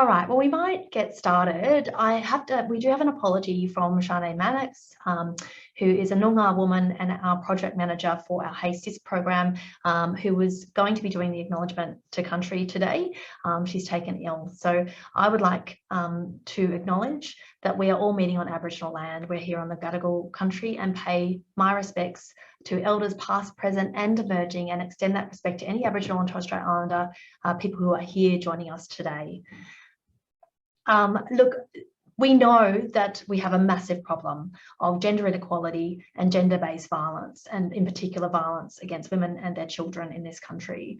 All right, well, we might get started. We do have an apology from Shanae Mannix, who is a Noongar woman and our project manager for our Hey Sis program, who was going to be doing the acknowledgement to country today. She's taken ill. So I would like to acknowledge that we are all meeting on Aboriginal land. We're here on the Gadigal country, and pay my respects to elders past, present and emerging, and extend that respect to any Aboriginal and Torres Strait Islander people who are here joining us today. Look, we know that we have a massive problem of gender inequality and gender-based violence, and in particular violence against women and their children in this country.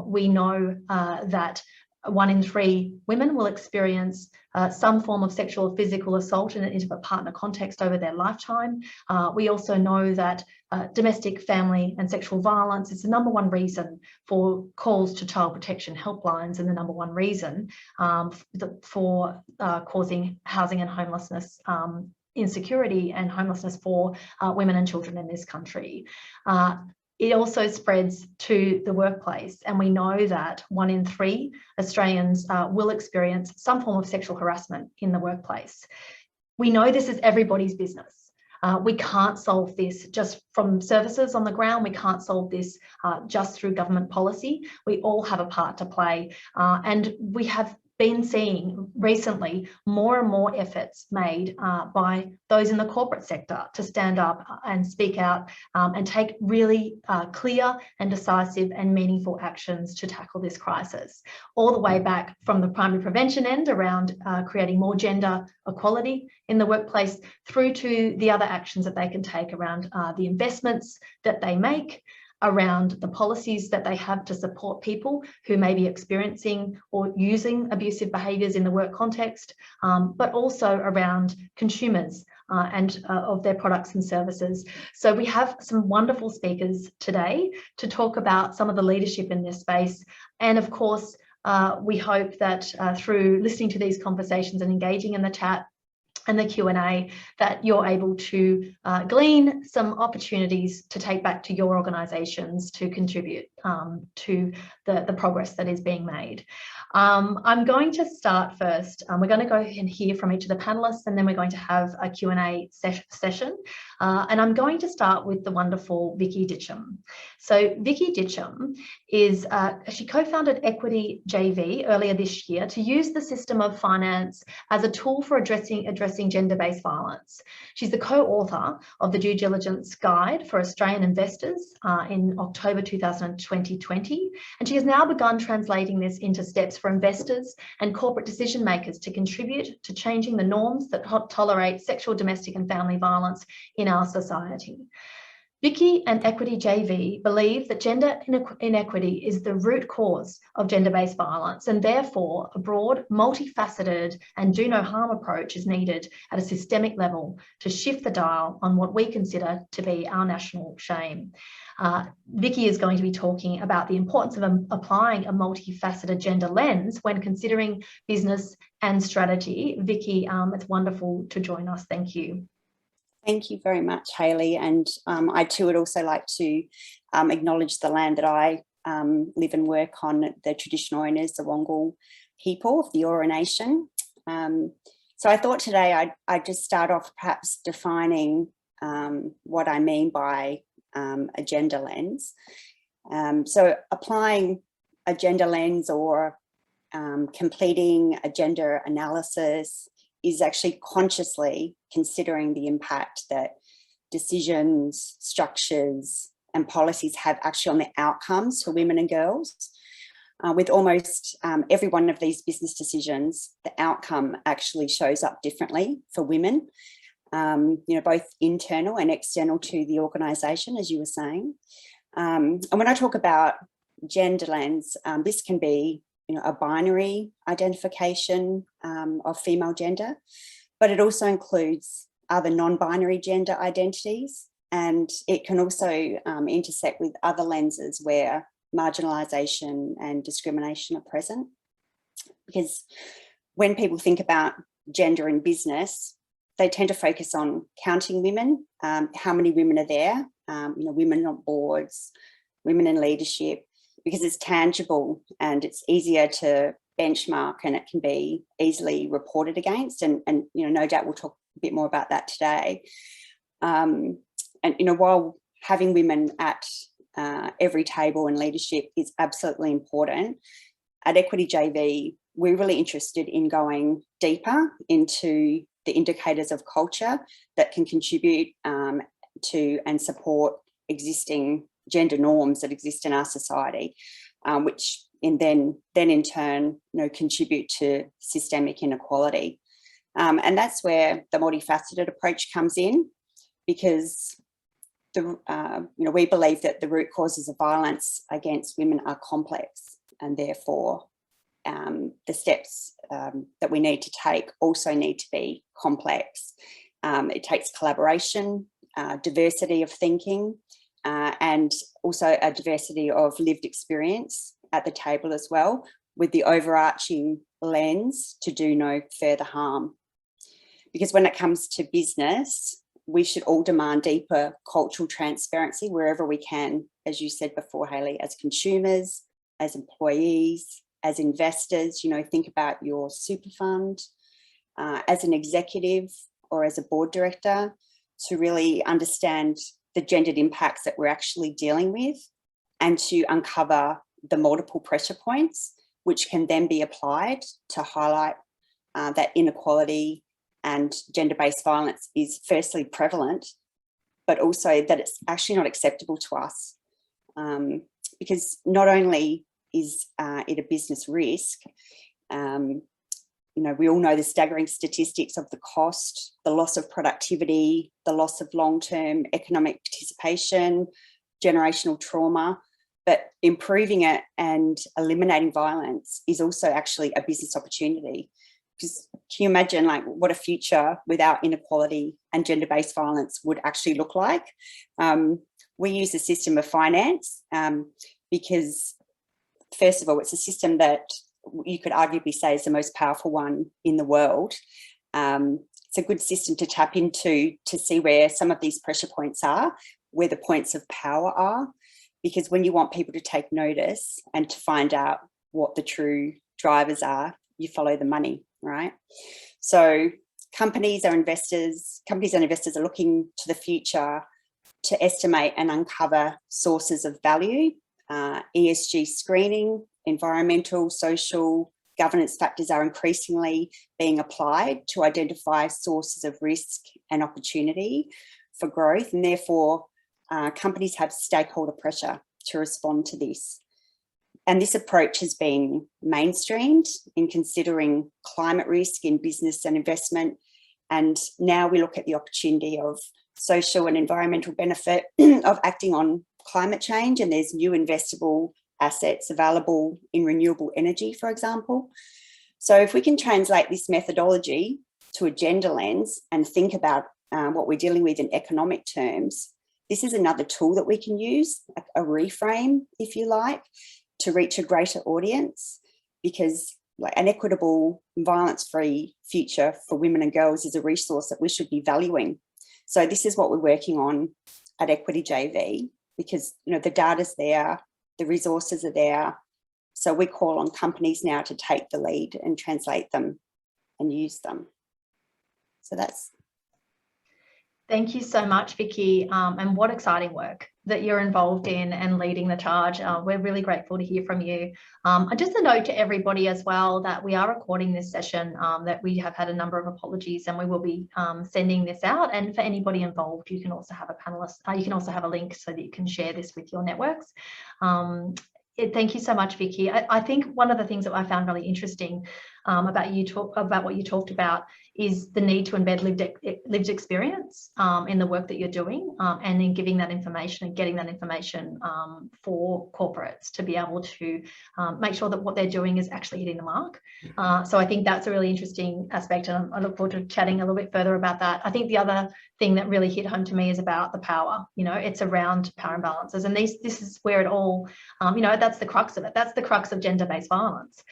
We know that 1 in 3 women will experience some form of sexual or physical assault in an intimate partner context over their lifetime. We also know that domestic, family and sexual violence is the #1 reason for calls to child protection helplines, and the #1 reason for causing housing and homelessness insecurity and homelessness for women and children in this country. It also spreads to the workplace, and we know that 1 in 3 Australians will experience some form of sexual harassment in the workplace. We know this is everybody's business. We can't solve this just from services on the ground. We can't solve this just through government policy. We all have a part to play, and we have been seeing recently more and more efforts made by those in the corporate sector to stand up and speak out and take really clear and decisive and meaningful actions to tackle this crisis, all the way back from the primary prevention end around creating more gender equality in the workplace, through to the other actions that they can take around the investments that they make, around the policies that they have to support people who may be experiencing or using abusive behaviours in the work context, but also around consumers and of their products and services. So we have some wonderful speakers today to talk about some of the leadership in this space. And of course, we hope that through listening to these conversations and engaging in the chat and the Q&A, that you're able to glean some opportunities to take back to your organisations to contribute to the progress that is being made. I'm going to start first. We're going to go and hear from each of the panellists, and then we're going to have a Q&A session. And I'm going to start with the wonderful Vicky Ditcham. So Vicky Ditcham is, she co-founded Equity JV earlier this year to use the system of finance as a tool for addressing gender-based violence. She's the co-author of the Due Diligence Guide for Australian Investors in October 2020, and she has now begun translating this into steps for investors and corporate decision makers to contribute to changing the norms that tolerate sexual, domestic and family violence in our society. Vicky and Equity JV believe that gender inequity is the root cause of gender-based violence, and therefore a broad, multifaceted and do no harm approach is needed at a systemic level to shift the dial on what we consider to be our national shame. Vicky is going to be talking about the importance of applying a multifaceted gender lens when considering business and strategy. Vicky, it's wonderful to join us. Thank you. Thank you very much, Hayley. And I too would also like to acknowledge the land that I live and work on, the traditional owners, the Wongal people of the Eora Nation. So I thought today I'd just start off perhaps defining what I mean by a gender lens. So applying a gender lens or completing a gender analysis is actually consciously considering the impact that decisions, structures and policies have actually on the outcomes for women and girls. With almost every one of these business decisions, the outcome actually shows up differently for women, both internal and external to the organisation, as you were saying. And when I talk about gender lens, this can be a binary identification of female gender, but it also includes other non-binary gender identities, and it can also intersect with other lenses where marginalisation and discrimination are present. Because when people think about gender in business, they tend to focus on counting women, how many women are there, women on boards, women in leadership, because it's tangible and it's easier to benchmark, and it can be easily reported against. And you know, no doubt we'll talk a bit more about that today. And you know, while having women at every table in leadership is absolutely important, at Equity JV, we're really interested in going deeper into the indicators of culture that can contribute to and support existing gender norms that exist in our society, which then in turn, you know, contribute to systemic inequality. And that's where the multifaceted approach comes in, because you know, we believe that the root causes of violence against women are complex, and therefore the steps that we need to take also need to be complex. It takes collaboration, diversity of thinking, and also a diversity of lived experience at the table as well, with the overarching lens to do no further harm. Because when it comes to business, we should all demand deeper cultural transparency wherever we can, as you said before, Hayley, as consumers, as employees, as investors. You know, think about your super fund, as an executive or as a board director, to really understand the gendered impacts that we're actually dealing with, and to uncover the multiple pressure points which can then be applied to highlight that inequality and gender-based violence is firstly prevalent, but also that it's actually not acceptable to us. Because not only is it a business risk, you know, we all know the staggering statistics of the cost, the loss of productivity, the loss of long-term economic participation, generational trauma, but improving it and eliminating violence is also actually a business opportunity. Because can you imagine, like, what a future without inequality and gender-based violence would actually look like? We use the system of finance because, first of all, it's a system that you could arguably say is the most powerful one in the world. It's a good system to tap into to see where some of these pressure points are, where the points of power are, because when you want people to take notice and to find out what the true drivers are, you follow the money, right? So companies and investors are looking to the future to estimate and uncover sources of value. ESG screening, environmental, social, governance factors are increasingly being applied to identify sources of risk and opportunity for growth, and therefore companies have stakeholder pressure to respond to this. And this approach has been mainstreamed in considering climate risk in business and investment. And now we look at the opportunity of social and environmental benefit of acting on climate change. And there's new investable assets available in renewable energy, for example. So if we can translate this methodology to a gender lens and think about what we're dealing with in economic terms, this is another tool that we can use, a reframe, if you like, to reach a greater audience, because like an equitable, violence-free future for women and girls is a resource that we should be valuing. So this is what we're working on at Equity JV, because, you know, the data's there, the resources are there. So we call on companies now to take the lead and translate them and use them. So that's. Thank you so much, Vicky, and what exciting work that you're involved in and leading the charge. We're really grateful to hear from you. Just a note to everybody as well that we are recording this session, that we have had a number of apologies, and we will be sending this out. And for anybody involved, you can also have a panelist, you can also have a link so that you can share this with your networks. Thank you so much, Vicky. I think one of the things that I found really interesting about what you talked about is the need to embed lived experience in the work that you're doing, and in giving that information and getting that information for corporates to be able to make sure that what they're doing is actually hitting the mark. So I think that's a really interesting aspect, and I look forward to chatting a little bit further about that. I think the other thing that really hit home to me is about the power. You know, it's around power imbalances, and this is where it all, you know, that's the crux of it. That's the crux of gender-based violence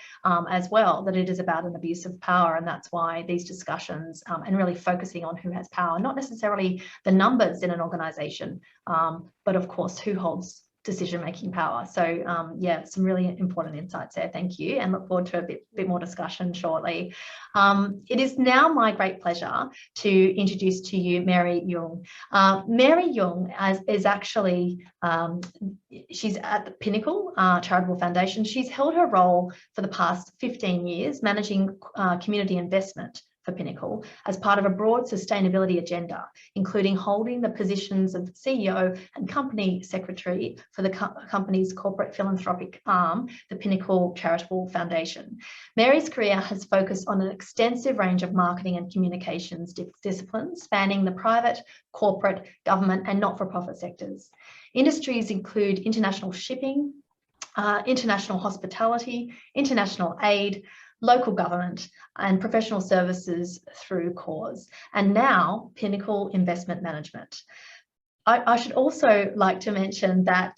as well, that it is about an abuse of power. And that's why these discussions and really focusing on who has power, not necessarily the numbers in an organization, but of course who holds decision-making power. So yeah, some really important insights there. Thank you, and look forward to a bit more discussion shortly. It is now my great pleasure to introduce to you Mary Jung. Mary Jung is actually, she's at the Pinnacle Charitable Foundation. She's held her role for the past 15 years, managing community investment for Pinnacle as part of a broad sustainability agenda, including holding the positions of CEO and company secretary for the company's corporate philanthropic arm, the Pinnacle Charitable Foundation. Mary's career has focused on an extensive range of marketing and communications disciplines, spanning the private, corporate, government, and not-for-profit sectors. Industries include international shipping, international hospitality, international aid, local government, and professional services through cause, and now Pinnacle Investment Management. I should also like to mention that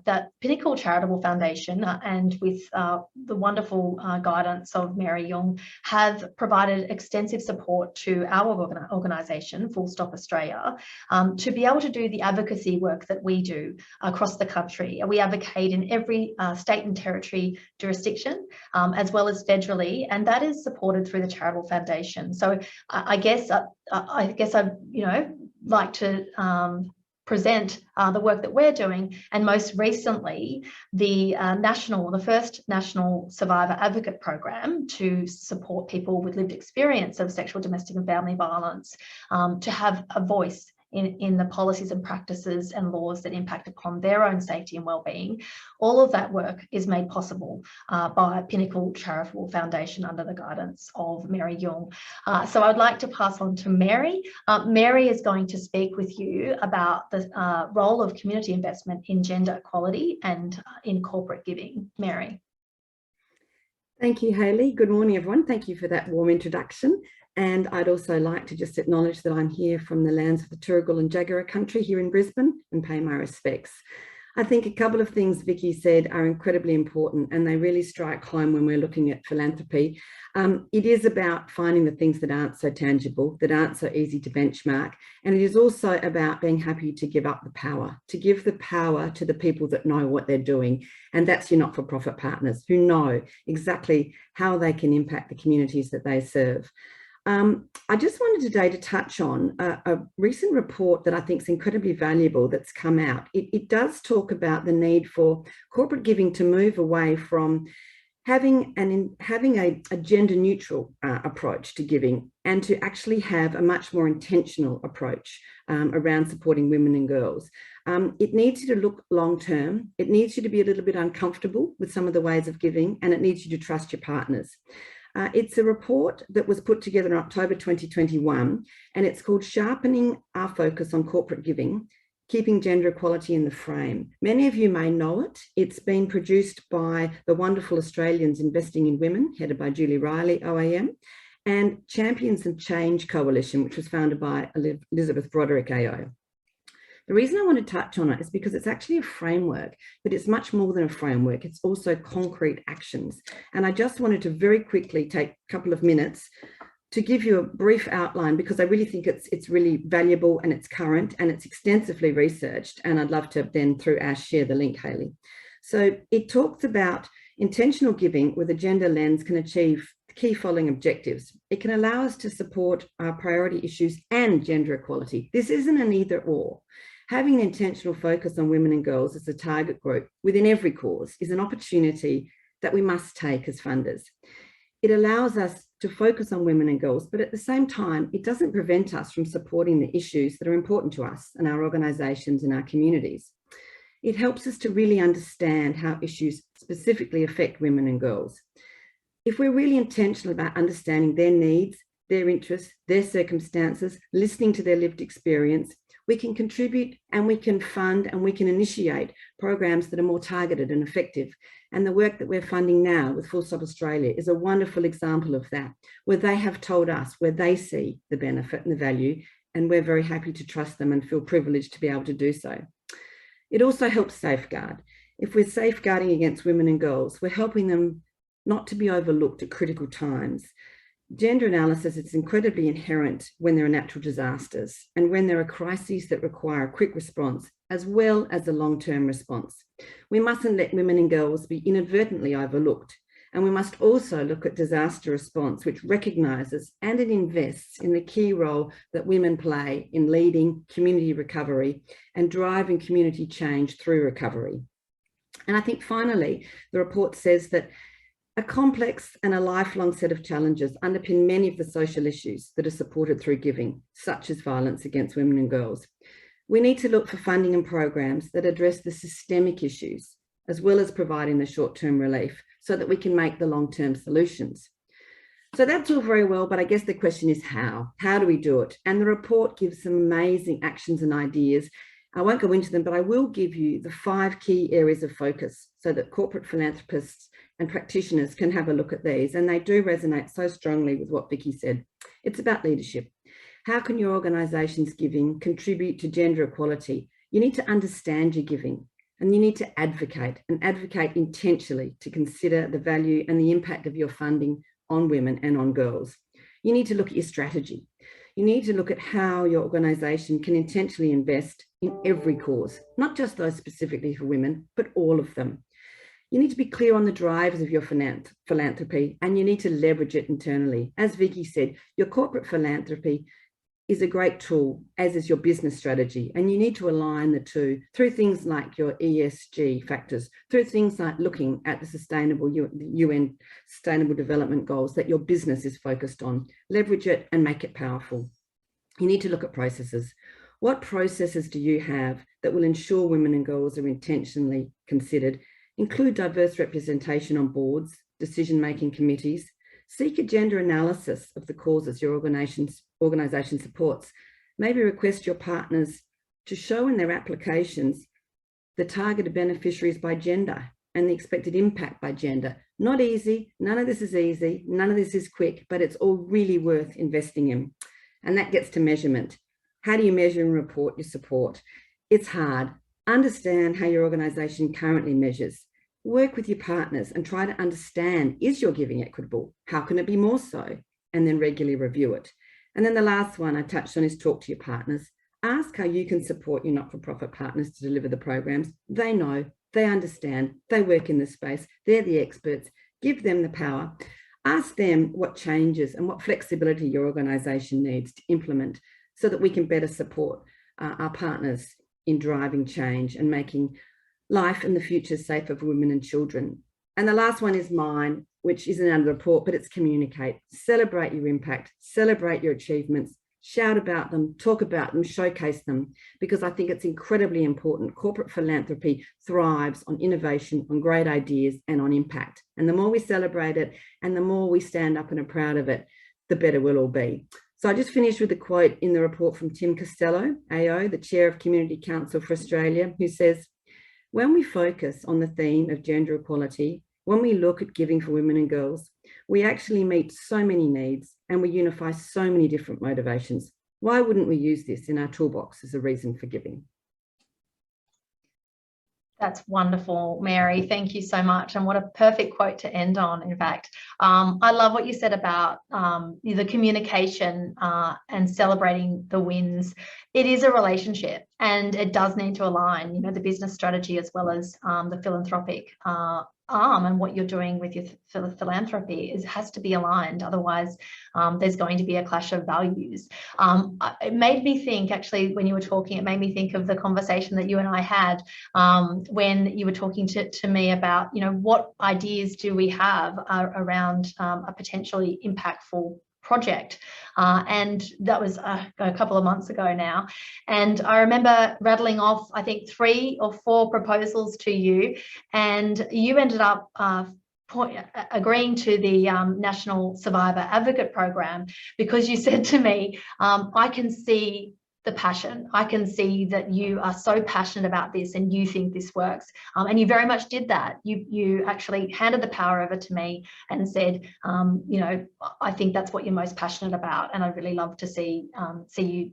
that Pinnacle Charitable Foundation and with the wonderful guidance of Mary Jung have provided extensive support to our organisation, Full Stop Australia, to be able to do the advocacy work that we do across the country. We advocate in every state and territory jurisdiction, as well as federally, and that is supported through the Charitable Foundation. So I guess I'd like to present the work that we're doing, and most recently the first national survivor advocate program to support people with lived experience of sexual, domestic and family violence to have a voice in the policies and practices and laws that impact upon their own safety and well-being. All of that work is made possible by Pinnacle Charitable Foundation under the guidance of Mary Jung. So I'd like to pass on to Mary. Mary is going to speak with you about the role of community investment in gender equality and in corporate giving. Mary. Thank you, Hayley. Good morning, everyone. Thank you for that warm introduction. And I'd also like to just acknowledge that I'm here from the lands of the Turrbal and Jagera country here in Brisbane and pay my respects. I think a couple of things Vicky said are incredibly important, and they really strike home when we're looking at philanthropy. It is about finding the things that aren't so tangible, that aren't so easy to benchmark. And it is also about being happy to give up the power, to give the power to the people that know what they're doing. And that's your not-for-profit partners who know exactly how they can impact the communities that they serve. I just wanted today to touch on a recent report that I think is incredibly valuable that's come out. It does talk about the need for corporate giving to move away from having a gender neutral approach to giving, and to actually have a much more intentional approach around supporting women and girls. It needs you to look long term. It needs you to be a little bit uncomfortable with some of the ways of giving, and it needs you to trust your partners. It's a report that was put together in October 2021, and it's called Sharpening Our Focus on Corporate Giving, Keeping Gender Equality in the Frame. Many of you may know it. It's been produced by the wonderful Australians Investing in Women, headed by Julie Riley, OAM, and Champions of Change Coalition, which was founded by Elizabeth Broderick, AO. The reason I want to touch on it is because it's actually a framework, but it's much more than a framework. It's also concrete actions. And I just wanted to very quickly take a couple of minutes to give you a brief outline, because I really think it's really valuable and it's current and it's extensively researched. And I'd love to then through Ash share the link, Hayley. So it talks about intentional giving with a gender lens can achieve the key following objectives. It can allow us to support our priority issues and gender equality. This isn't an either or. Having an intentional focus on women and girls as a target group within every cause is an opportunity that we must take as funders. It allows us to focus on women and girls, but at the same time, it doesn't prevent us from supporting the issues that are important to us and our organisations and our communities. It helps us to really understand how issues specifically affect women and girls. If we're really intentional about understanding their needs, their interests, their circumstances, listening to their lived experience, we can contribute and we can fund and we can initiate programs that are more targeted and effective. And the work that we're funding now with Full Stop Australia is a wonderful example of that, where they have told us where they see the benefit and the value, and we're very happy to trust them and feel privileged to be able to do so. It also helps safeguard. If we're safeguarding against women and girls, we're helping them not to be overlooked at critical times. Gender analysis is incredibly inherent when there are natural disasters and when there are crises that require a quick response. as well as the long-term response. We mustn't let women and girls be inadvertently overlooked. And we must also look at disaster response, which recognises and it invests in the key role that women play in leading community recovery and driving community change through recovery. And I think finally, the report says that a complex and a lifelong set of challenges underpin many of the social issues that are supported through giving, such as violence against women and girls. We need to look for funding and programs that address the systemic issues, as well as providing the short-term relief, so that we can make the long-term solutions. So that's all very well, but I guess the question is how? How do we do it? And the report gives some amazing actions and ideas. I won't go into them, but I will give you the 5 key areas of focus so that corporate philanthropists and practitioners can have a look at these. And they do resonate so strongly with what Vicky said. It's about leadership. How can your organisation's giving contribute to gender equality? You need to understand your giving. And you need to advocate intentionally to consider the value and the impact of your funding on women and on girls. You need to look at your strategy. You need to look at how your organisation can intentionally invest in every cause, not just those specifically for women, but all of them. You need to be clear on the drivers of your philanthropy, and you need to leverage it internally. As Vicky said, your corporate philanthropy is a great tool, as is your business strategy. And you need to align the two through things like your ESG factors, through things like looking at the sustainable UN Sustainable Development Goals that your business is focused on. Leverage it and make it powerful. You need to look at processes. What processes do you have that will ensure women and girls are intentionally considered? Include diverse representation on boards, decision-making committees. Seek a gender analysis of the causes your organisation supports. Maybe request your partners to show in their applications the targeted beneficiaries by gender and the expected impact by gender. Not easy, none of this is easy, none of this is quick, but it's all really worth investing in. And that gets to measurement. How do you measure and report your support? It's hard. Understand how your organisation currently measures. Work with your partners and try to understand, is your giving equitable? How can it be more so? And then regularly review it. And then the last one I touched on is talk to your partners. Ask how you can support your not-for-profit partners to deliver the programs. They know, they understand, they work in this space, they're the experts. Give them the power. Ask them what changes and what flexibility your organisation needs to implement so that we can better support our partners in driving change and making life and the future safer for women and children. And the last one is mine, which isn't under the report, but it's communicate. Celebrate your impact, celebrate your achievements, shout about them, talk about them, showcase them, because I think it's incredibly important. Corporate philanthropy thrives on innovation, on great ideas, and on impact. And the more we celebrate it and the more we stand up and are proud of it, the better we'll all be. So I just finished with a quote in the report from Tim Costello, AO, the Chair of Community Council for Australia, who says, "When we focus on the theme of gender equality, when we look at giving for women and girls, we actually meet so many needs and we unify so many different motivations. Why wouldn't we use this in our toolbox as a reason for giving?" That's wonderful, Mary. Thank you so much. And what a perfect quote to end on, in fact. I love what you said about the communication and celebrating the wins. It is a relationship and it does need to align, you know, the business strategy as well as the philanthropic arm, and what you're doing with your philanthropy has to be aligned. Otherwise, there's going to be a clash of values. It made me think, actually, when you were talking, it made me think of the conversation that you and I had when you were talking to me about, you know, what ideas do we have around a potentially impactful project, and that was a couple of months ago now. And I remember rattling off, I think, 3 or 4 proposals to you, and you ended up agreeing to the National Survivor Advocate Program, because you said to me, I can see the passion. I can see that you are so passionate about this and you think this works. And you very much did that. You actually handed the power over to me and said, you know, I think that's what you're most passionate about, and I'd really love to see you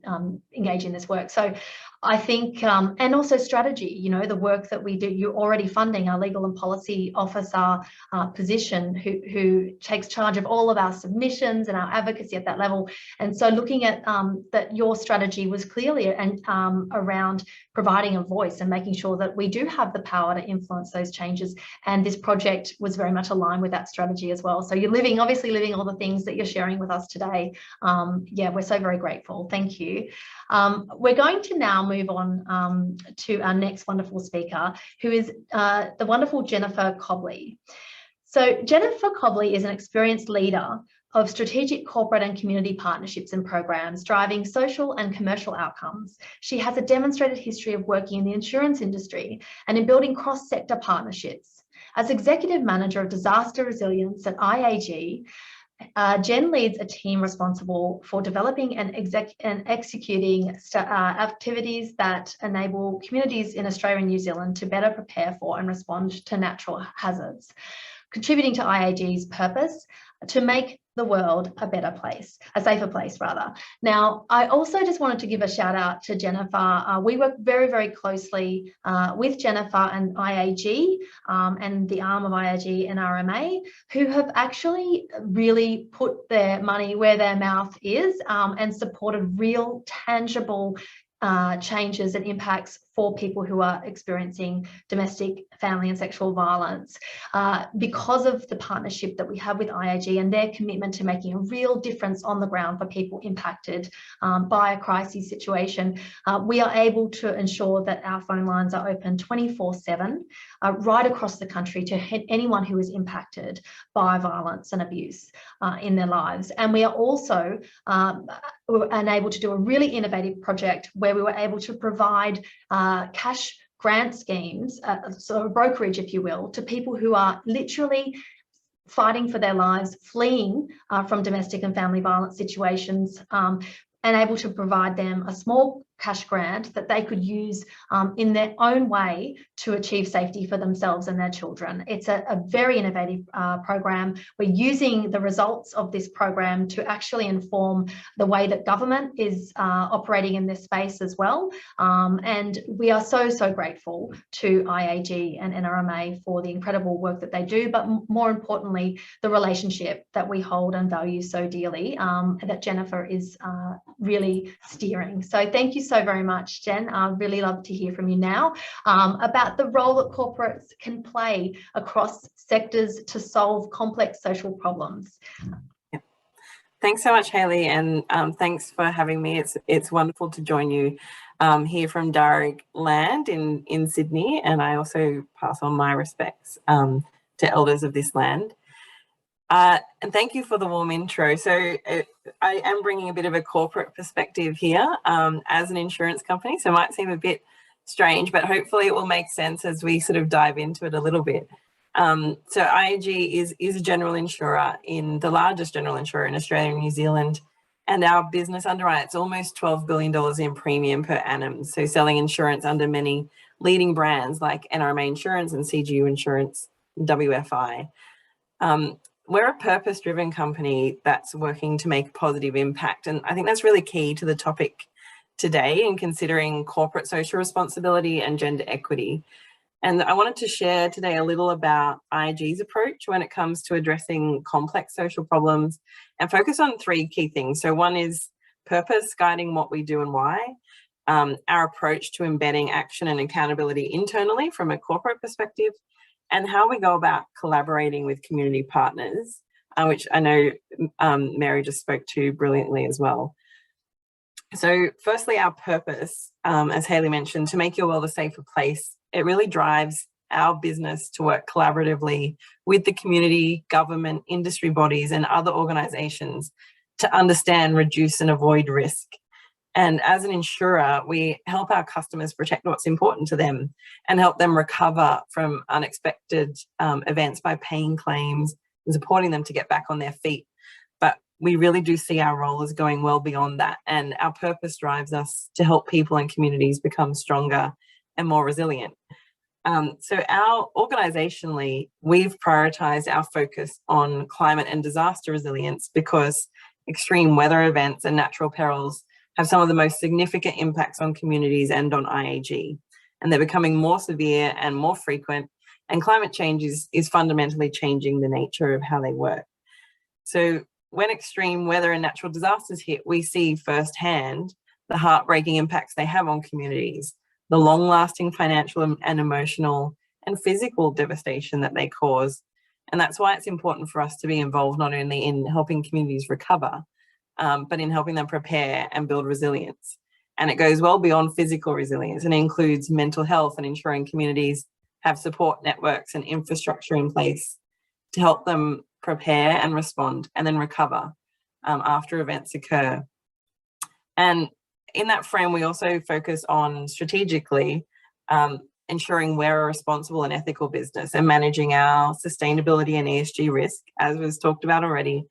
engage in this work. So I think, and also strategy, you know, the work that we do. You're already funding our legal and policy officer position who takes charge of all of our submissions and our advocacy at that level. And so looking at that, your strategy was clearly around providing a voice and making sure that we do have the power to influence those changes. And this project was very much aligned with that strategy as well. So you're obviously living all the things that you're sharing with us today. Yeah, we're so very grateful. Thank you. We're going to now move on to our next wonderful speaker, who is the wonderful Jennifer Cobley. So Jennifer Cobley is an experienced leader of strategic corporate and community partnerships and programs driving social and commercial outcomes. She has a demonstrated history of working in the insurance industry and in building cross-sector partnerships. As Executive Manager of Disaster Resilience at IAG, Jen leads a team responsible for developing and executing activities that enable communities in Australia and New Zealand to better prepare for and respond to natural hazards, contributing to IAG's purpose to make the world a better place, a safer place rather. Now, I also just wanted to give a shout out to Jennifer. We work very, very closely with Jennifer and IAG and the arm of IAG and RMA, who have actually really put their money where their mouth is and supported real, tangible changes and impacts for people who are experiencing domestic, family and sexual violence because of the partnership that we have with IAG and their commitment to making a real difference on the ground for people impacted by a crisis situation. We are able to ensure that our phone lines are open 24/7 right across the country to anyone who is impacted by violence and abuse in their lives. And we are also able to do a really innovative project where we were able to provide cash grant schemes, sort of brokerage, if you will, to people who are literally fighting for their lives, fleeing from domestic and family violence situations, and able to provide them a small cash grant that they could use in their own way to achieve safety for themselves and their children. It's a very innovative program. We're using the results of this program to actually inform the way that government is operating in this space as well. And we are so, so grateful to IAG and NRMA for the incredible work that they do, but more importantly, the relationship that we hold and value so dearly that Jennifer is really steering. So thank you so very much, Jen. I'd really love to hear from you now about the role that corporates can play across sectors to solve complex social problems. Yeah. Thanks so much, Hayley, and thanks for having me. It's wonderful to join you here from Darug land in Sydney, and I also pass on my respects to elders of this land. And thank you for the warm intro. So I am bringing a bit of a corporate perspective here as an insurance company. So it might seem a bit strange, but hopefully it will make sense as we sort of dive into it a little bit. So IAG is a general insurer, the largest general insurer in Australia and New Zealand. And our business underwrites almost $12 billion in premium per annum. So selling insurance under many leading brands like NRMA Insurance and CGU Insurance, WFI. We're a purpose-driven company that's working to make a positive impact. And I think that's really key to the topic today in considering corporate social responsibility and gender equity. And I wanted to share today a little about IAG's approach when it comes to addressing complex social problems and focus on three key things. So one is purpose, guiding what we do and why. Our approach to embedding action and accountability internally from a corporate perspective, and how we go about collaborating with community partners, which I know Mary just spoke to brilliantly as well. So firstly, our purpose, as Hayley mentioned, to make your world a safer place. It really drives our business to work collaboratively with the community, government, industry bodies and other organisations to understand, reduce and avoid risk. And as an insurer, we help our customers protect what's important to them and help them recover from unexpected events by paying claims and supporting them to get back on their feet. But we really do see our role as going well beyond that. And our purpose drives us to help people and communities become stronger and more resilient. So organisationally, we've prioritised our focus on climate and disaster resilience because extreme weather events and natural perils have some of the most significant impacts on communities and on IAG. And they're becoming more severe and more frequent, and climate change is fundamentally changing the nature of how they work. So when extreme weather and natural disasters hit, we see firsthand the heartbreaking impacts they have on communities, the long-lasting financial and emotional and physical devastation that they cause. And that's why it's important for us to be involved not only in helping communities recover, but in helping them prepare and build resilience. And it goes well beyond physical resilience and includes mental health and ensuring communities have support networks and infrastructure in place to help them prepare and respond and then recover after events occur. And in that frame, we also focus on strategically ensuring we're a responsible and ethical business and managing our sustainability and ESG risk, as was talked about already,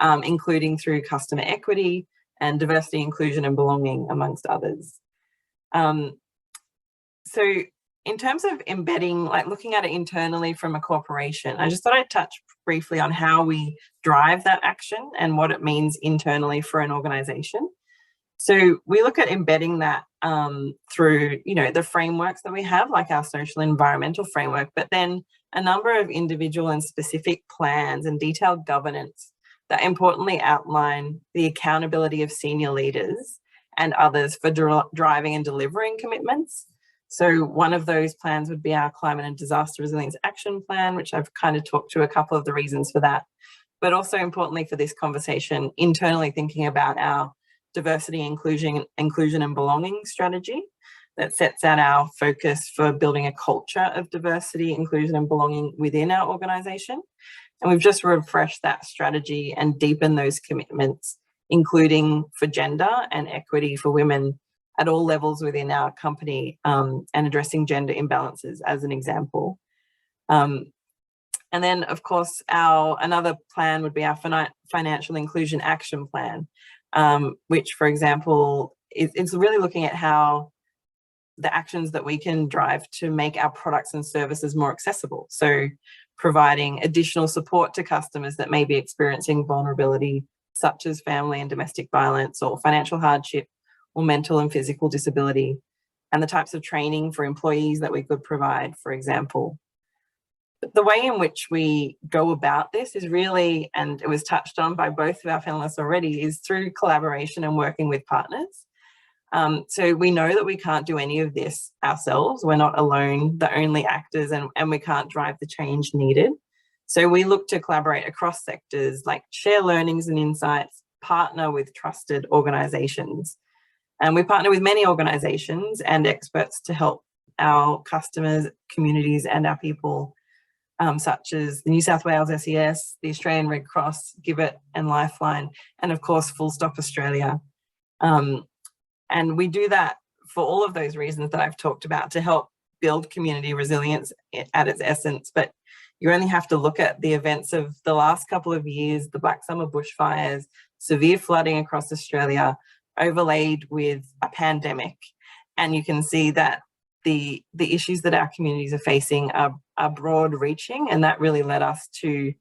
including through customer equity and diversity, inclusion and belonging, amongst others. So in terms of embedding, like looking at it internally from a corporation, I just thought I'd touch briefly on how we drive that action and what it means internally for an organization. So we look at embedding that through, the frameworks that we have, like our social and environmental framework, but then a number of individual and specific plans and detailed governance that importantly outline the accountability of senior leaders and others for driving and delivering commitments. So one of those plans would be our Climate and Disaster Resilience Action Plan, which I've kind of talked to a couple of the reasons for that, but also importantly for this conversation, internally thinking about our diversity, inclusion and belonging strategy that sets out our focus for building a culture of diversity, inclusion and belonging within our organisation. And we've just refreshed that strategy and deepened those commitments, including for gender and equity for women at all levels within our company, and addressing gender imbalances as an example. And then, of course, another plan would be our Financial Inclusion Action Plan, which, for example, is really looking at how the actions that we can drive to make our products and services more accessible. So providing additional support to customers that may be experiencing vulnerability, such as family and domestic violence or financial hardship or mental and physical disability, and the types of training for employees that we could provide, for example. But the way in which we go about this is really, and it was touched on by both of our panelists already, is through collaboration and working with partners. So we know that we can't do any of this ourselves. We're not alone, the only actors, and we can't drive the change needed. So we look to collaborate across sectors, like share learnings and insights, partner with trusted organisations. And we partner with many organisations and experts to help our customers, communities and our people, such as the New South Wales SES, the Australian Red Cross, Give It and Lifeline, and of course Full Stop Australia. And we do that for all of those reasons that I've talked about, to help build community resilience at its essence. But you only have to look at the events of the last couple of years, the Black Summer bushfires, severe flooding across Australia, overlaid with a pandemic, and you can see that the issues that our communities are facing are broad reaching, and that really led us to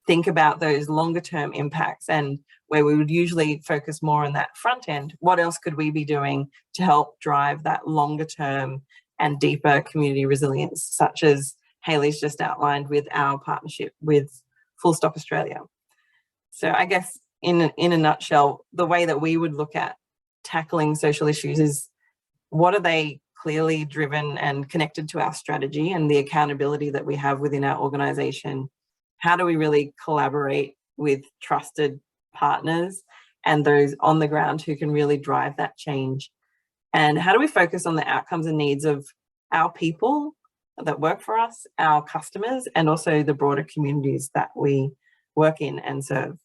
think about those longer term impacts, and where we would usually focus more on that front end, what else could we be doing to help drive that longer term and deeper community resilience, such as Hayley's just outlined with our partnership with Full Stop Australia. So I guess in a nutshell, the way that we would look at tackling social issues is, what are they clearly driven and connected to our strategy and the accountability that we have within our organisation? How do we really collaborate with trusted partners and those on the ground who can really drive that change? And how do we focus on the outcomes and needs of our people that work for us, our customers, and also the broader communities that we work in and serve?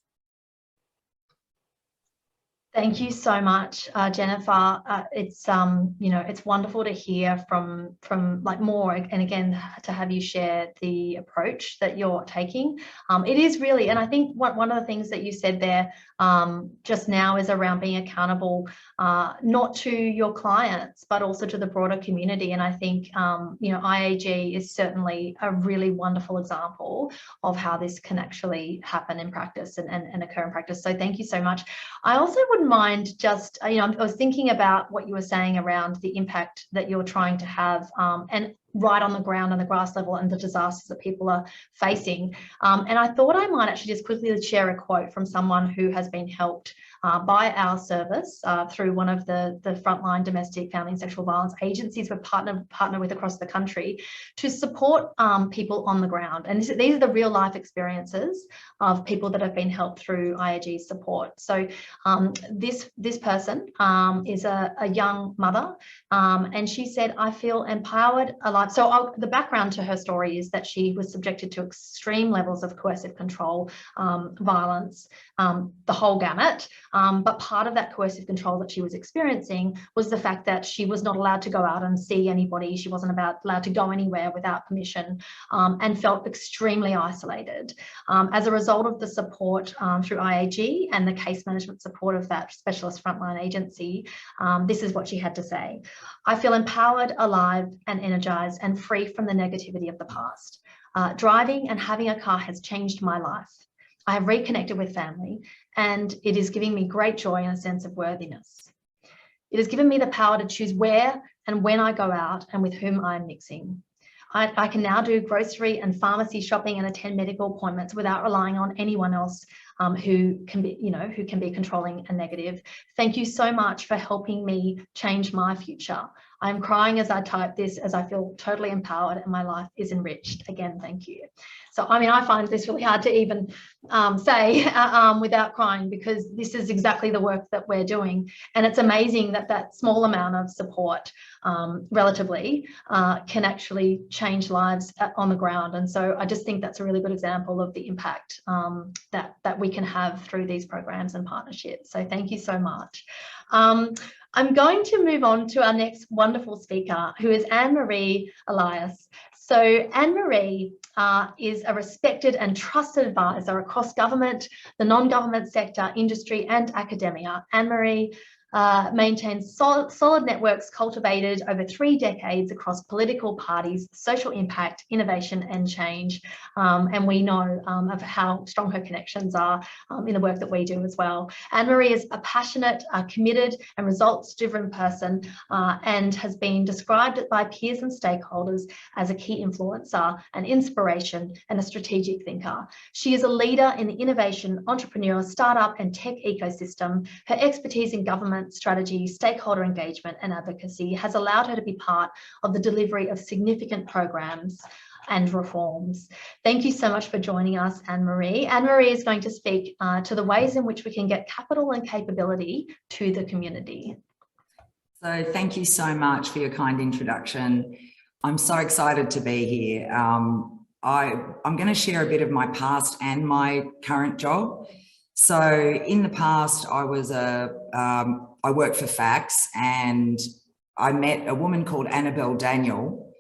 Thank you so much, Jennifer. It's it's wonderful to hear from like more, and again to have you share the approach that you're taking. It is really, and I think one of the things that you said there just now is around being accountable, not to your clients but also to the broader community. And I think IAG is certainly a really wonderful example of how this can actually happen in practice and occur in practice. So thank you so much. I also would wouldn't mind just, I was thinking about what you were saying around the impact that you're trying to have, and right on the ground and the grass level and the disasters that people are facing. And I thought I might actually just quickly share a quote from someone who has been helped by our service through one of the frontline domestic, family and sexual violence agencies we're partner with across the country to support people on the ground. And these are the real life experiences of people that have been helped through IAG's support. So this person is a young mother, and she said, I feel empowered, alive. So the background to her story is that she was subjected to extreme levels of coercive control, violence, the whole gamut. But part of that coercive control that she was experiencing was the fact that she was not allowed to go out and see anybody. She wasn't allowed to go anywhere without permission, and felt extremely isolated. As a result of the support through IAG and the case management support of that specialist frontline agency, this is what she had to say. I feel empowered, alive and energized and free from the negativity of the past. Driving and having a car has changed my life. I have reconnected with family, and it is giving me great joy and a sense of worthiness. It has given me the power to choose where and when I go out and with whom I'm mixing. I can now do grocery and pharmacy shopping and attend medical appointments without relying on anyone else who can be controlling and negative. Thank you so much for helping me change my future. I'm crying as I type this, as I feel totally empowered and my life is enriched. Again, thank you. So, I mean, I find this really hard to even say without crying, because this is exactly the work that we're doing. And it's amazing that that small amount of support, relatively, can actually change lives on the ground. And so I just think that's a really good example of the impact that we can have through these programs and partnerships. So thank you so much. I'm going to move on to our next wonderful speaker, who is Anne-Marie Elias. So Anne-Marie is a respected and trusted advisor across government, the non-government sector, industry and academia. Anne-Marie maintains solid networks cultivated over 3 decades across political parties, social impact, innovation and change. And we know of how strong her connections are in the work that we do as well. Anne-Marie is a passionate, committed and results-driven person, and has been described by peers and stakeholders as a key influencer, an inspiration and a strategic thinker. She is a leader in the innovation, entrepreneur, startup and tech ecosystem. Her expertise in government strategy, stakeholder engagement and advocacy has allowed her to be part of the delivery of significant programs and reforms. Thank you so much for joining us, Anne-Marie. Anne-Marie is going to speak to the ways in which we can get capital and capability to the community. So thank you so much for your kind introduction. I'm so excited to be here. I'm going to share a bit of my past and my current job. So in the past, I worked for Fax, and I met a woman called Annabelle Daniel,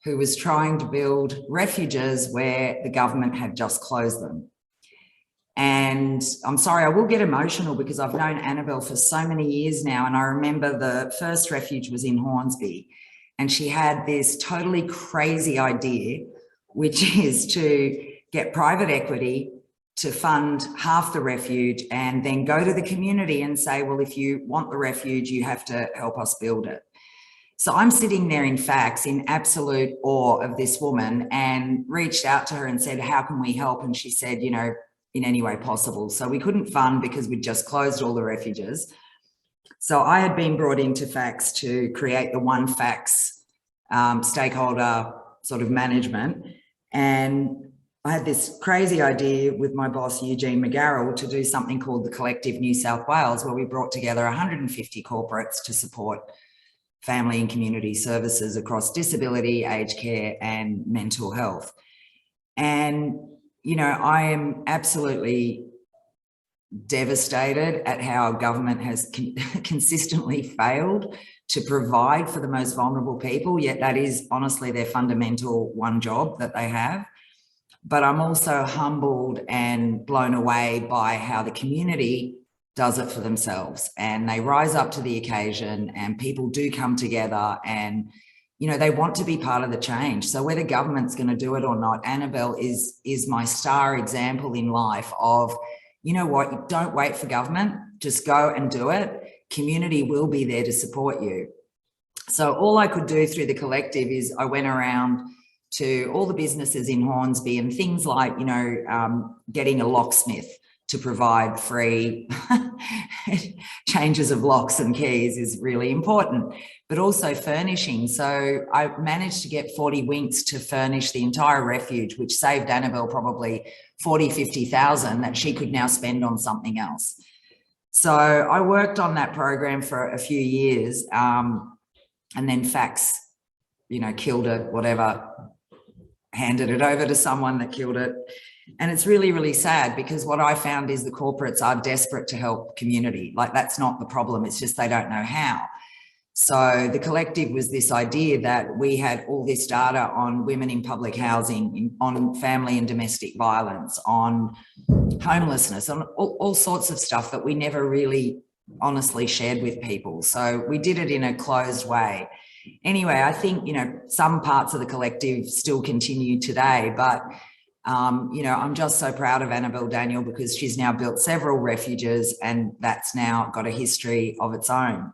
who was trying to build refuges where the government had just closed them. And I'm sorry, I will get emotional because I've known Annabelle for so many years now. And I remember the first refuge was in Hornsby, and she had this totally crazy idea, which is to get private equity to fund half the refuge and then go to the community and say, well, if you want the refuge, you have to help us build it. So I'm sitting there in Fax in absolute awe of this woman, and reached out to her and said, how can we help? And she said, you know, in any way possible. So we couldn't fund because we'd just closed all the refuges. So I had been brought into Fax to create the One Fax stakeholder sort of management. And I had this crazy idea with my boss, Eugene McGarrell, to do something called the Collective New South Wales, where we brought together 150 corporates to support family and community services across disability, aged care and mental health. And, you know, I am absolutely devastated at how government has consistently failed to provide for the most vulnerable people, yet that is honestly their fundamental one job that they have. But I'm also humbled and blown away by how the community does it for themselves, and they rise up to the occasion, and people do come together, and, you know, they want to be part of the change. So whether government's going to do it or not, Annabelle is my star example in life of you know what, don't wait for government, just go and do it. Community will be there to support you. So all I could do through the collective is I went around to all the businesses in Hornsby, and things like, you know, getting a locksmith to provide free changes of locks and keys is really important, but also furnishing. So I managed to get 40 winks to furnish the entire refuge, which saved Annabelle probably 40, 50,000 that she could now spend on something else. So I worked on that program for a few years, and then fax, you know, killed it, whatever, handed it over to someone that killed it. And it's really, really sad, because what I found is the corporates are desperate to help community. Like, that's not the problem. It's just they don't know how. So the collective was this idea that we had all this data on women in public housing, on family and domestic violence, on homelessness, on all sorts of stuff that we never really honestly shared with people. So we did it in a closed way. Anyway, I think, you know, some parts of the collective still continue today, but you know, I'm just so proud of Annabelle Daniel, because she's now built several refuges, and that's now got a history of its own.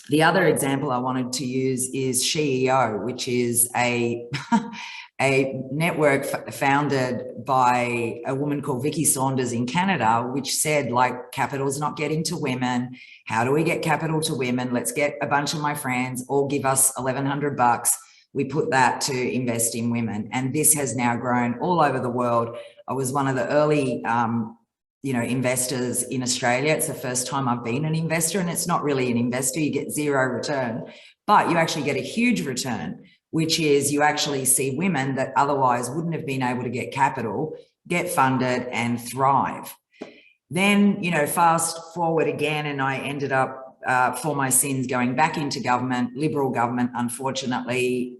The other example I wanted to use is CEO, which is a network founded by a woman called Vicky Saunders in Canada, which said, like, capital's not getting to women. How do we get capital to women? Let's get a bunch of my friends, all give us $1,100. We put that to invest in women. And this has now grown all over the world. I was one of the early, you know, investors in Australia. It's the first time I've been an investor, and it's not really an investor. You get zero return, but you actually get a huge return, which is you actually see women that otherwise wouldn't have been able to get capital, get funded and thrive. Then, you know, fast forward again, and I ended up, for my sins, going back into government, Liberal government, unfortunately,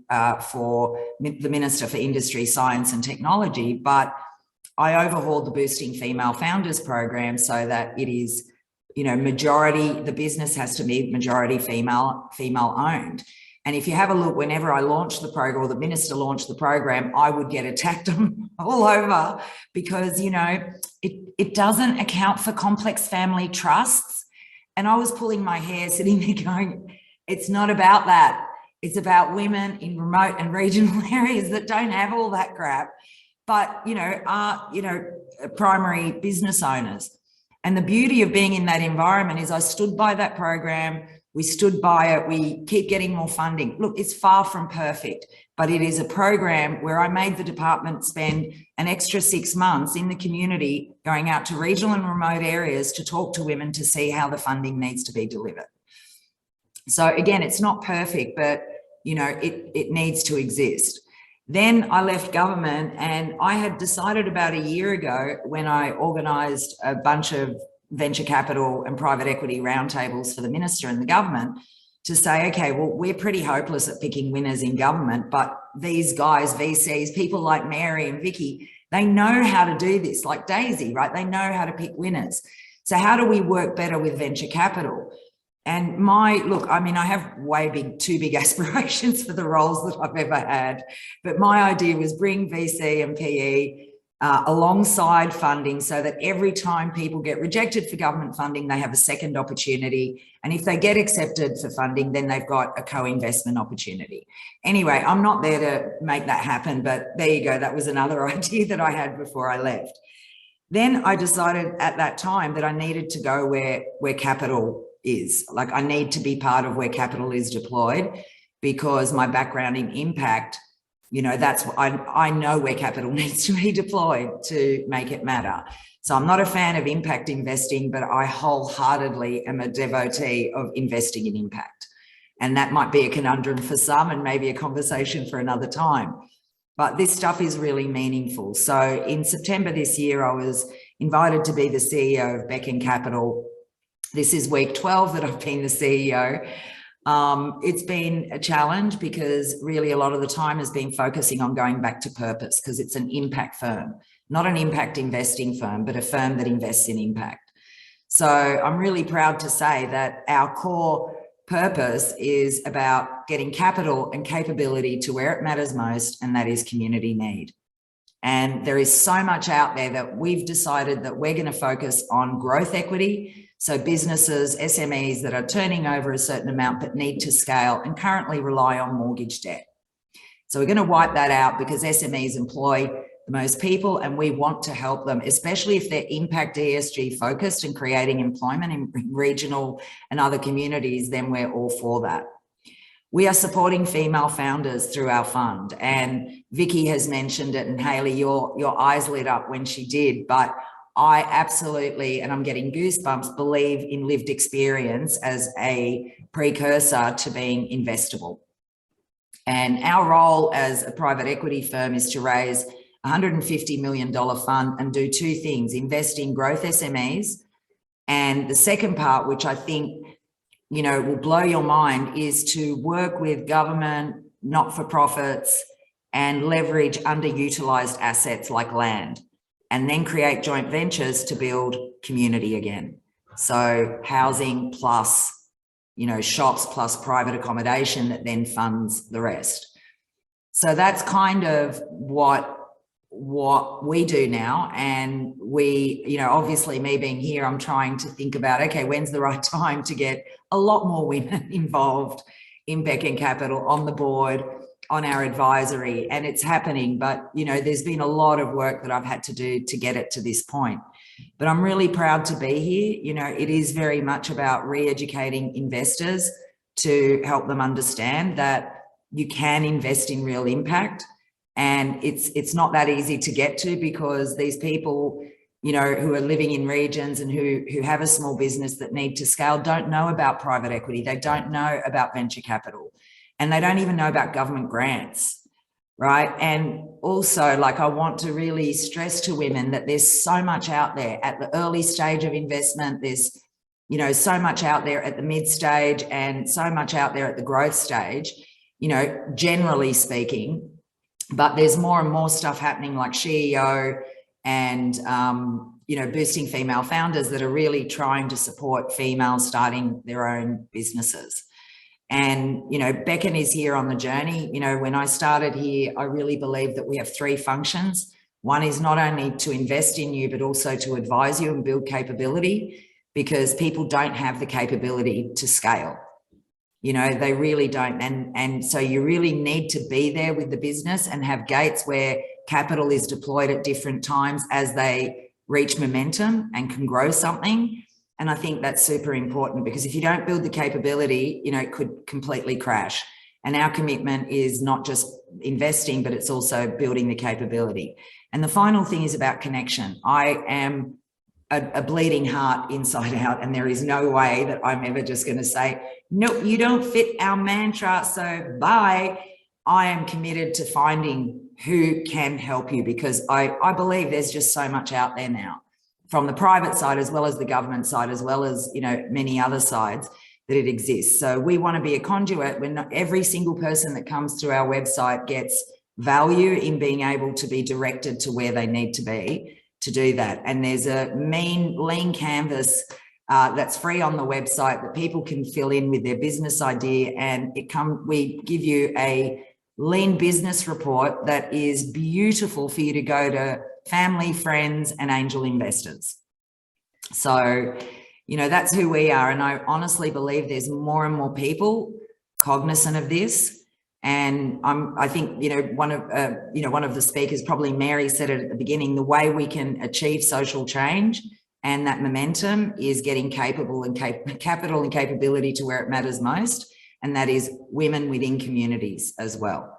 for the Minister for Industry, Science and Technology. But I overhauled the Boosting Female Founders program so that it is, you know, majority, the business has to be majority female owned. And if you have a look, whenever I launched the program, or the minister launched the program, I would get attacked all over, because, you know, it doesn't account for complex family trusts. And I was pulling my hair sitting there going, it's not about that. It's about women in remote and regional areas that don't have all that crap, but, you know, are, you know, primary business owners. And the beauty of being in that environment is I stood by that program. We stood by it. We keep getting more funding. Look, it's far from perfect, but it is a program where I made the department spend an extra 6 months in the community, going out to regional and remote areas to talk to women to see how the funding needs to be delivered. So again, it's not perfect, but, you know, it needs to exist. Then I left government, and I had decided about a year ago, when I organised a bunch of venture capital and private equity roundtables for the minister and the government, to say, okay, well, we're pretty hopeless at picking winners in government, but these guys, VCs, people like Mary and Vicky, they know how to do this, like Daisy, right? They know how to pick winners. So how do we work better with venture capital? And look, I mean, I have too big aspirations for the roles that I've ever had, but my idea was bring VC and PE alongside funding, so that every time people get rejected for government funding, they have a second opportunity. And if they get accepted for funding, then they've got a co-investment opportunity. Anyway, I'm not there to make that happen, but there you go. That was another idea that I had before I left. Then I decided at that time that I needed to go where capital is. Like, I need to be part of where capital is deployed, because my background in impact, you know, that's what I know where capital needs to be deployed to make it matter. So I'm not a fan of impact investing, but I wholeheartedly am a devotee of investing in impact. And that might be a conundrum for some, and maybe a conversation for another time. But this stuff is really meaningful. So in September this year, I was invited to be the CEO of Beckham Capital. This is week 12 that I've been the CEO. It's been a challenge, because really a lot of the time has been focusing on going back to purpose, because it's an impact firm, not an impact investing firm, but a firm that invests in impact. So I'm really proud to say that our core purpose is about getting capital and capability to where it matters most, and that is community need. And there is so much out there that we've decided that we're going to focus on growth equity. So businesses, SMEs that are turning over a certain amount but need to scale and currently rely on mortgage debt. So we're going to wipe that out because SMEs employ the most people and we want to help them, especially if they're impact ESG focused and creating employment in regional and other communities, then we're all for that. We are supporting female founders through our fund, and Vicky has mentioned it, and Hayley, your eyes lit up when she did, but I absolutely, and I'm getting goosebumps, believe in lived experience as a precursor to being investable. And our role as a private equity firm is to raise $150 million fund and do two things: invest in growth SMEs, and the second part, which I think will blow your mind, is to work with government, not-for-profits, and leverage underutilized assets like land, and then create joint ventures to build community again. So housing plus, shops plus private accommodation that then funds the rest. So that's kind of what we do now. And we, obviously me being here, I'm trying to think about, okay, when's the right time to get a lot more women involved in Beckham Capital, on the board, on our advisory, and it's happening. But, there's been a lot of work that I've had to do to get it to this point. But I'm really proud to be here. It is very much about re-educating investors to help them understand that you can invest in real impact. And it's not that easy to get to, because these people, who are living in regions and who have a small business that need to scale don't know about private equity. They don't know about venture capital, and they don't even know about government grants, right? And also, I want to really stress to women that there's so much out there at the early stage of investment. There's, so much out there at the mid stage and so much out there at the growth stage, generally speaking. But there's more and more stuff happening, like CEO and, boosting female founders that are really trying to support females starting their own businesses. And, Beckham is here on the journey. When I started here, I really believe that we have three functions. One is not only to invest in you, but also to advise you and build capability, because people don't have the capability to scale. They really don't. And so you really need to be there with the business and have gates where capital is deployed at different times as they reach momentum and can grow something. And I think that's super important, because if you don't build the capability, it could completely crash. And our commitment is not just investing, but it's also building the capability. And the final thing is about connection. I am a bleeding heart inside out, and there is no way that I'm ever just going to say, nope, you don't fit our mantra, so bye. I am committed to finding who can help you, because I believe there's just so much out there now, from the private side as well as the government side, as well as many other sides, that it exists. So we want to be a conduit when not every single person that comes through our website gets value in being able to be directed to where they need to be to do that. And there's a lean canvas that's free on the website that people can fill in with their business idea, and we give you a lean business report that is beautiful for you to go to family, friends, and angel investors. So, that's who we are. And I honestly believe there's more and more people cognizant of this. And I think, one of the speakers, probably Mary, said it at the beginning, the way we can achieve social change and that momentum is getting capital and capability to where it matters most. And that is women within communities as well.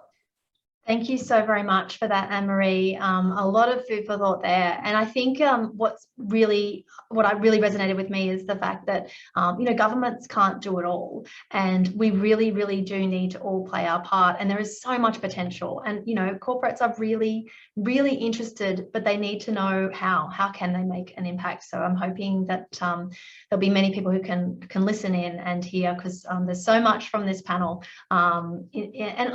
Thank you so very much for that, Anne-Marie. A lot of food for thought there. And I think what really resonated with me is the fact that, governments can't do it all. And we really, really do need to all play our part. And there is so much potential. And, corporates are really, really interested, but they need to know how can they make an impact. So I'm hoping that there'll be many people who can listen in and hear, because there's so much from this panel. And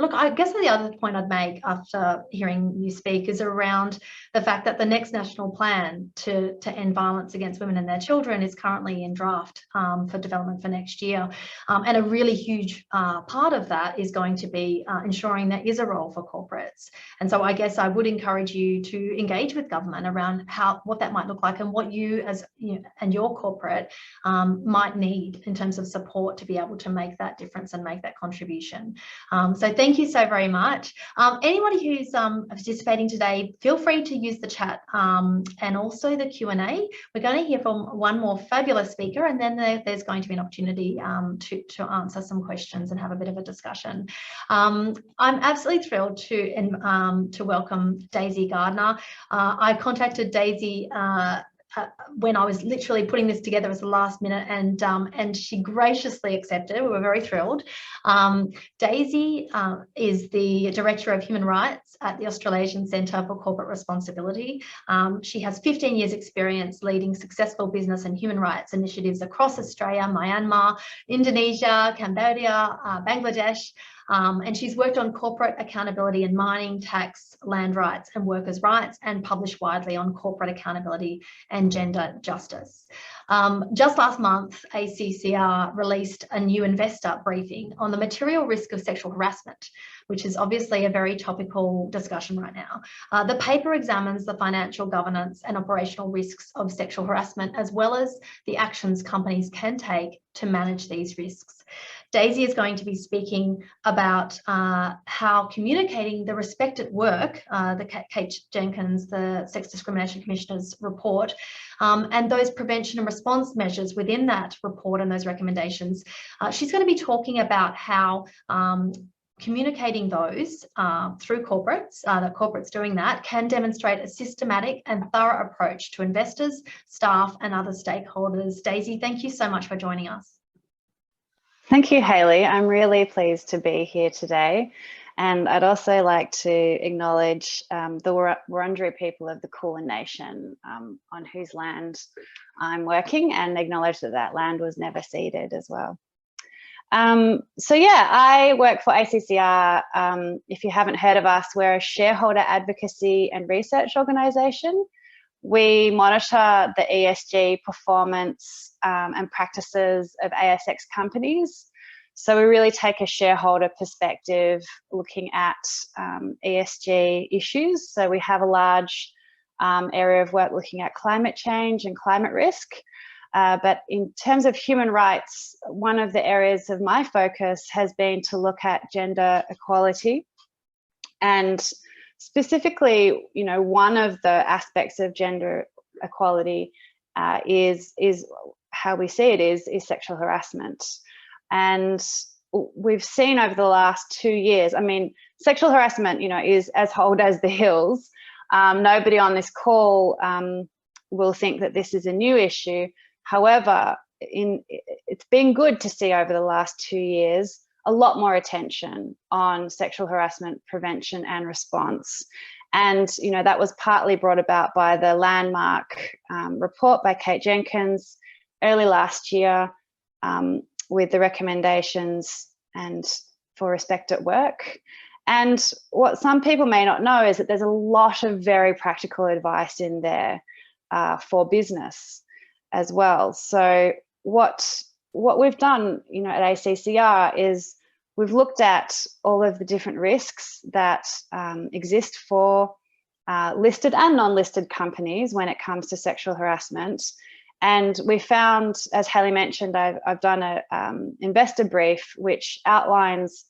look, I guess the other point I'd make make after hearing you speak is around the fact that the next national plan to end violence against women and their children is currently in draft for development for next year. And a really huge part of that is going to be ensuring there is a role for corporates. And so I guess I would encourage you to engage with government around what that might look like and what you and your corporate might need in terms of support to be able to make that difference and make that contribution. So thank you so very much. Anybody who's participating today, feel free to use the chat and also the Q&A. We're going to hear from one more fabulous speaker, and then there's going to be an opportunity to answer some questions and have a bit of a discussion. I'm absolutely thrilled to welcome Daisy Gardner. I contacted Daisy when I was literally putting this together as the last minute, and she graciously accepted. We were very thrilled. Daisy is the Director of Human Rights at the Australasian Centre for Corporate Responsibility. She has 15 years experience leading successful business and human rights initiatives across Australia, Myanmar, Indonesia, Cambodia, Bangladesh. And she's worked on corporate accountability in mining, tax, land rights and workers' rights, and published widely on corporate accountability and gender justice. Just last month, ACCR released a new investor briefing on the material risk of sexual harassment, which is obviously a very topical discussion right now. The paper examines the financial governance and operational risks of sexual harassment, as well as the actions companies can take to manage these risks. Daisy is going to be speaking about how communicating the Respect at Work, the Kate Jenkins, the Sex Discrimination Commissioner's report, and those prevention and response measures within that report and those recommendations. She's going to be talking about how communicating those through corporates, that corporates doing that, can demonstrate a systematic and thorough approach to investors, staff and other stakeholders. Daisy, thank you so much for joining us. Thank you, Hayley. I'm really pleased to be here today. And I'd also like to acknowledge the Wurundjeri people of the Kulin Nation, on whose land I'm working, and acknowledge that that land was never ceded as well. So yeah, I work for ACCR. If you haven't heard of us, we're a shareholder advocacy and research organisation. We monitor the ESG performance and practices of ASX companies. So we really take a shareholder perspective looking at ESG issues. So we have a large area of work looking at climate change and climate risk. But in terms of human rights, one of the areas of my focus has been to look at gender equality. And specifically, you know, one of the aspects of gender equality is how we see it is sexual harassment. And we've seen over the last 2 years, I mean, sexual harassment, you know, is as old as the hills. Nobody on this call will think that this is a new issue. However, it's been good to see over the last 2 years a lot more attention on sexual harassment prevention and response. And, you know, that was partly brought about by the landmark report by Kate Jenkins early last year with the recommendations and for Respect at Work. And what some people may not know is that there's a lot of very practical advice in there for business as well. So what we've done, you know, at ACCR is we've looked at all of the different risks that exist for listed and non-listed companies when it comes to sexual harassment. And we found, as Hayley mentioned, I've done a investor brief which outlines,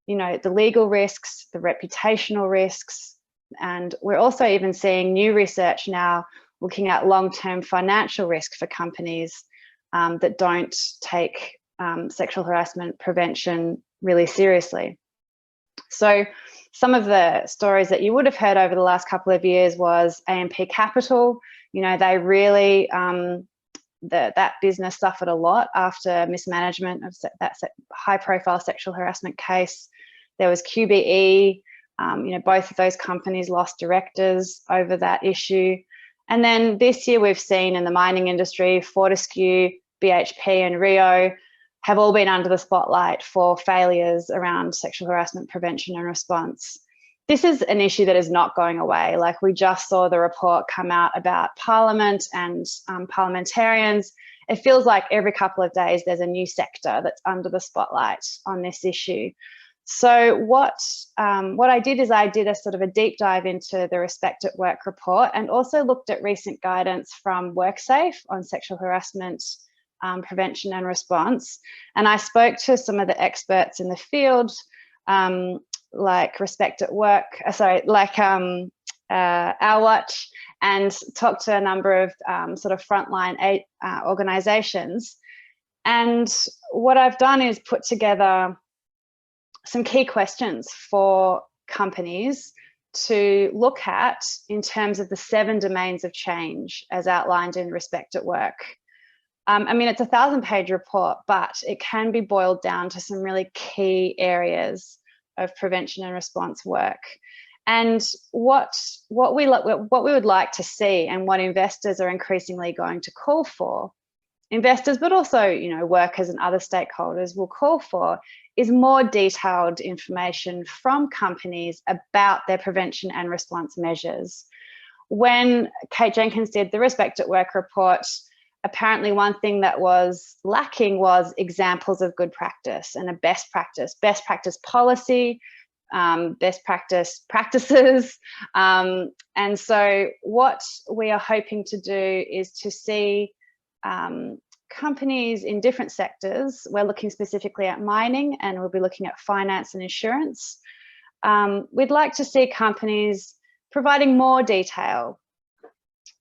you know, the legal risks, the reputational risks, and we're also even seeing new research now looking at long-term financial risk for companies that don't take sexual harassment prevention really seriously. So some of the stories that you would have heard over the last couple of years was AMP Capital. You know, they really, that business suffered a lot after mismanagement of that high-profile sexual harassment case. There was QBE. You know, both of those companies lost directors over that issue. And then this year we've seen in the mining industry, Fortescue, BHP and Rio have all been under the spotlight for failures around sexual harassment prevention and response. this is an issue that is not going away. Like, we just saw the report come out about Parliament and parliamentarians. It feels like every couple of days there's a new sector that's under the spotlight on this issue. So what I did is I did a sort of a deep dive into the Respect at Work report, and also looked at recent guidance from WorkSafe on sexual harassment prevention and response. And I spoke to some of the experts in the field, like Respect at Work, Our Watch, and talked to a number of sort of frontline organisations. And what I've done is put together some key questions for companies to look at in terms of the 7 domains of change as outlined in Respect at Work. I mean, it's a 1,000-page report, but it can be boiled down to some really key areas of prevention and response work. And what we would like to see, and what investors are increasingly going to call for, investors, but also, you know, workers and other stakeholders will call for, is more detailed information from companies about their prevention and response measures. When Kate Jenkins did the Respect at Work report, apparently one thing that was lacking was examples of good practice and a best practice policy, best practices. And so what we are hoping to do is to see companies in different sectors. We're looking specifically at mining, and we'll be looking at finance and insurance. We'd like to see companies providing more detail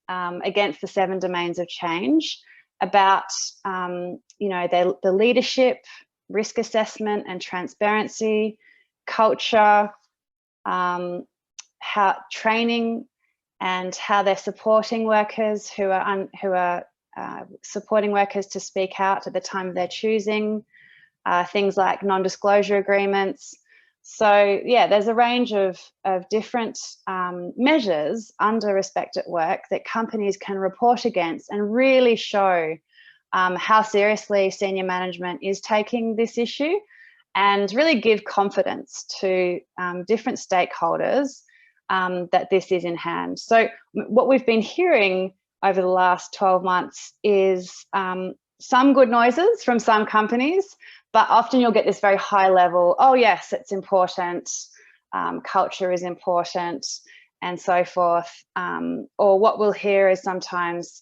against the 7 domains of change about, you know, the leadership, risk assessment and transparency, culture, how training, and how they're supporting workers who are supporting workers to speak out at the time of their choosing, things like non-disclosure agreements. So yeah, there's a range of different measures under Respect at Work that companies can report against, and really show how seriously senior management is taking this issue, and really give confidence to different stakeholders that this is in hand. So what we've been hearing over the last 12 months is some good noises from some companies, but often you'll get this very high level, oh yes, it's important, culture is important, and so forth. Or what we'll hear is sometimes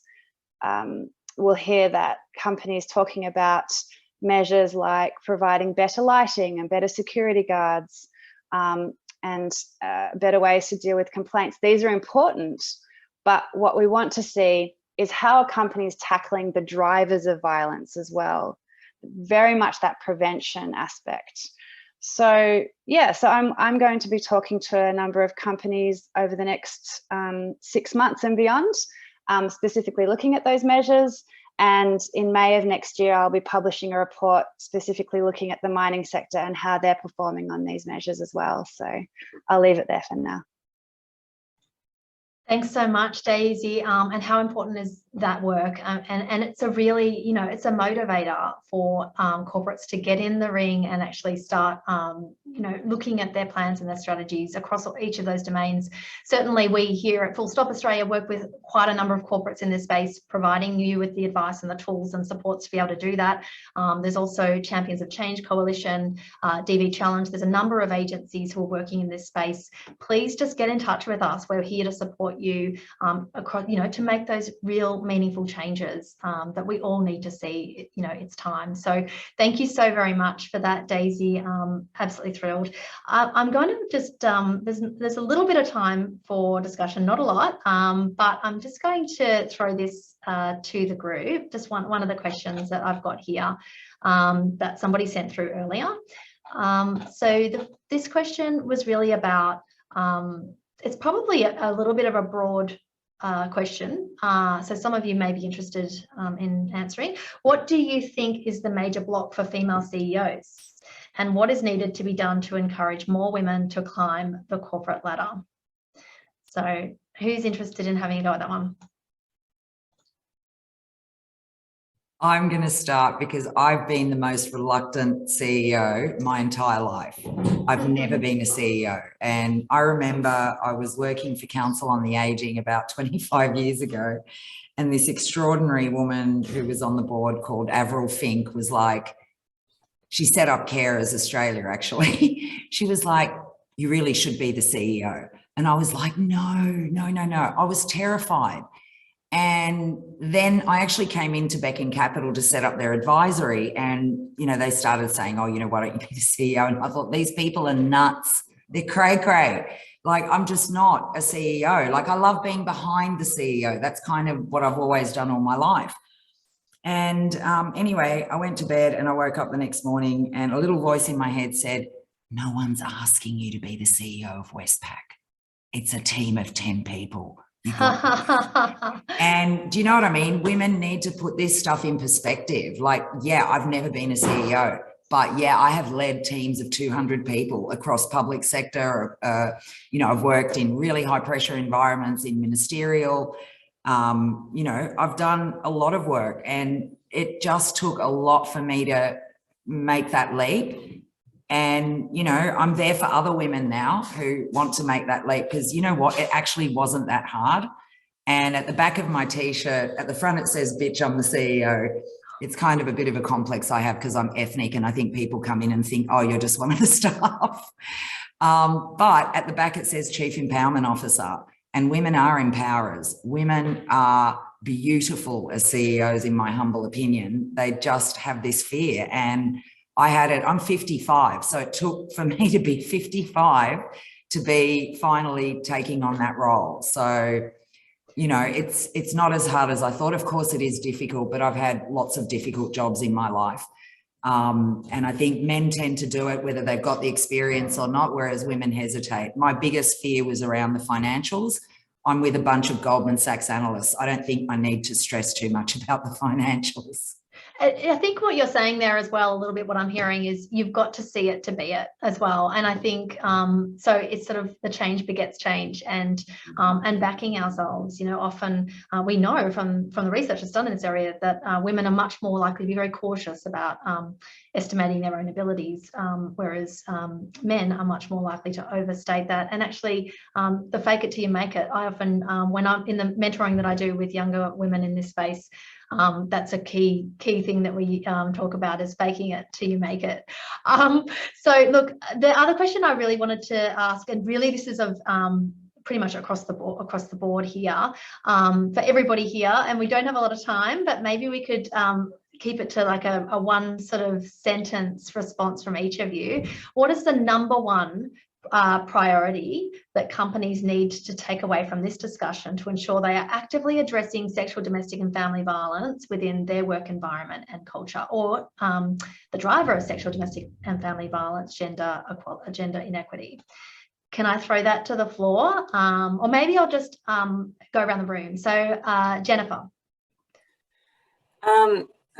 we'll hear that companies talking about measures like providing better lighting and better security guards, and better ways to deal with complaints. These are important, but what we want to see is how a company is tackling the drivers of violence as well. Very much that prevention aspect. So yeah, so I'm going to be talking to a number of companies over the next 6 months and beyond, specifically looking at those measures. And in May of next year, I'll be publishing a report specifically looking at the mining sector and how they're performing on these measures as well. So I'll leave it there for now. Thanks so much, Daisy. And how important is that work? And it's a really, you know, it's a motivator for corporates to get in the ring and actually start, you know, looking at their plans and their strategies across each of those domains. Certainly, we here at Full Stop Australia work with quite a number of corporates in this space, providing you with the advice and the tools and supports to be able to do that. There's also Champions of Change Coalition, DV Challenge. There's a number of agencies who are working in this space. Please just get in touch with us. We're here to support you across, you know, to make those real meaningful changes that we all need to see. You know, it's time. So thank you so very much for that, Daisy. Absolutely thrilled. I'm going to just there's a little bit of time for discussion, not a lot, but I'm just going to throw this to the group. Just one of the questions that I've got here that somebody sent through earlier. This question was really about it's probably a little bit of a broad question. So some of you may be interested in answering. What do you think is the major block for female CEOs? And what is needed to be done to encourage more women to climb the corporate ladder? So who's interested in having a go at that one? I'm going to start because I've been the most reluctant CEO my entire life. I've never been a CEO. And I remember I was working for Council on the Aging about 25 years ago. And this extraordinary woman who was on the board called Avril Fink was like, she set up Carers Australia, actually. She was like, you really should be the CEO. And I was like, no. I was terrified. And then I actually came into Beckham Capital to set up their advisory, and, you know, they started saying, oh, you know, why don't you be the CEO? And I thought, these people are nuts. They're cray-cray. Like, I'm just not a CEO. Like, I love being behind the CEO. That's kind of what I've always done all my life. And anyway, I went to bed and I woke up the next morning and a little voice in my head said, no one's asking you to be the CEO of Westpac. It's a team of 10 people. And do you know what I mean? Women need to put this stuff in perspective. Like, yeah, I've never been a CEO, but yeah, I have led teams of 200 people across public sector. You know, I've worked in really high pressure environments in ministerial. You know, I've done a lot of work, and it just took a lot for me to make that leap. And, you know, I'm there for other women now who want to make that leap, because you know what? It actually wasn't that hard. And at the back of my T-shirt, at the front, it says, bitch, I'm the CEO. It's kind of a bit of a complex I have because I'm ethnic, and I think people come in and think, oh, you're just one of the staff. But at the back, it says Chief Empowerment Officer. And women are empowerers. Women are beautiful as CEOs, in my humble opinion. They just have this fear. And I had it, I'm 55. So it took for me to be 55 to be finally taking on that role. So, you know, it's not as hard as I thought. Of course it is difficult, but I've had lots of difficult jobs in my life. And I think men tend to do it whether they've got the experience or not, whereas women hesitate. My biggest fear was around the financials. I'm with a bunch of Goldman Sachs analysts. I don't think I need to stress too much about the financials. I think what you're saying there as well, a little bit what I'm hearing is you've got to see it to be it as well. And I think so it's sort of the change begets change, and backing ourselves. You know, often we know from the research that's done in this area that women are much more likely to be very cautious about estimating their own abilities, whereas men are much more likely to overstate that. And actually the fake it till you make it. I often, when I'm in the mentoring that I do with younger women in this space, that's a key thing that we talk about, is faking it till you make it. So look, the other question I really wanted to ask, and really this is of pretty much across the board here, for everybody here, and we don't have a lot of time, but maybe we could keep it to like a one sort of sentence response from each of you. What is the number one priority that companies need to take away from this discussion to ensure they are actively addressing sexual, domestic and family violence within their work environment and culture, or the driver of sexual, domestic and family violence, gender inequity? Can I throw that to the floor? Or maybe I'll just go around the room. So Jennifer.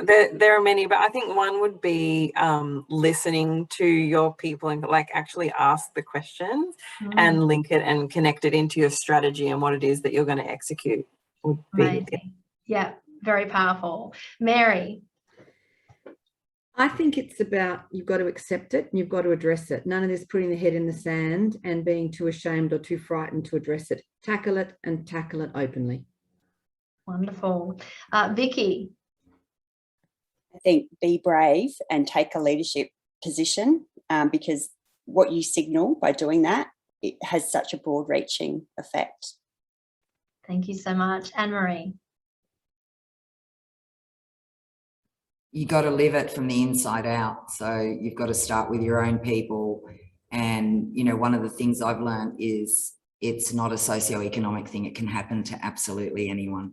There are many, but I think one would be listening to your people and like actually ask the questions and link it and connect it into your strategy and what it is that you're going to execute. Would be, amazing. Yeah, very powerful. Mary. I think it's about, you've got to accept it and you've got to address it. None of this putting the head in the sand and being too ashamed or too frightened to address it. Tackle it, and tackle it openly. Wonderful. Vicky. I think be brave and take a leadership position, because what you signal by doing that, it has such a broad-reaching effect. Thank you so much. Anne-Marie. You got to live it from the inside out. So you've got to start with your own people. And, you know, one of the things I've learned is it's not a socioeconomic thing. It can happen to absolutely anyone.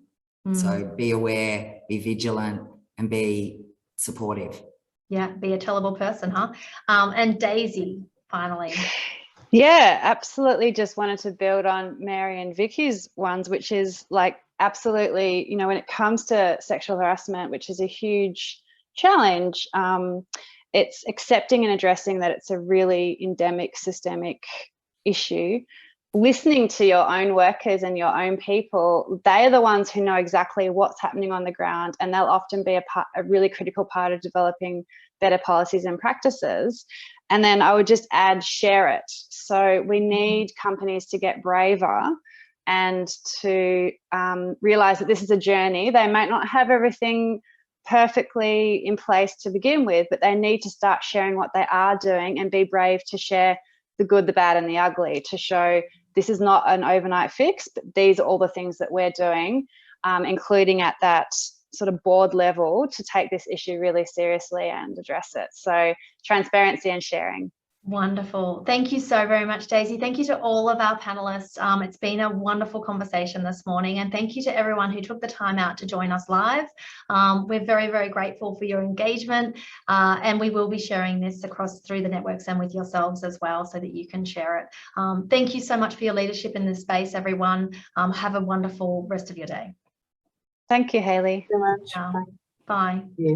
So be aware, be vigilant, and be supportive. Yeah, be a tellable person, huh? And Daisy, finally. Yeah, absolutely. Just wanted to build on Mary and Vicky's ones, which is like absolutely, you know, when it comes to sexual harassment, which is a huge challenge, it's accepting and addressing that it's a really endemic, systemic issue, listening to your own workers and your own people, they are the ones who know exactly what's happening on the ground, and they'll often be a really critical part of developing better policies and practices. And then I would just add, share it. So we need companies to get braver and to realize that this is a journey. They might not have everything perfectly in place to begin with, but they need to start sharing what they are doing and be brave to share the good, the bad, and the ugly, to show this is not an overnight fix, but these are all the things that we're doing, including at that sort of board level, to take this issue really seriously and address it. So transparency and sharing. Wonderful. Thank you so very much, Daisy. Thank you to all of our panelists. It's been a wonderful conversation this morning, and thank you to everyone who took the time out to join us live. We're very, very grateful for your engagement, and we will be sharing this across through the networks and with yourselves as well, so that you can share it. Thank you so much for your leadership in this space, everyone. Have a wonderful rest of your day. Thank you, Hayley. Thank you so much. Bye. Yeah.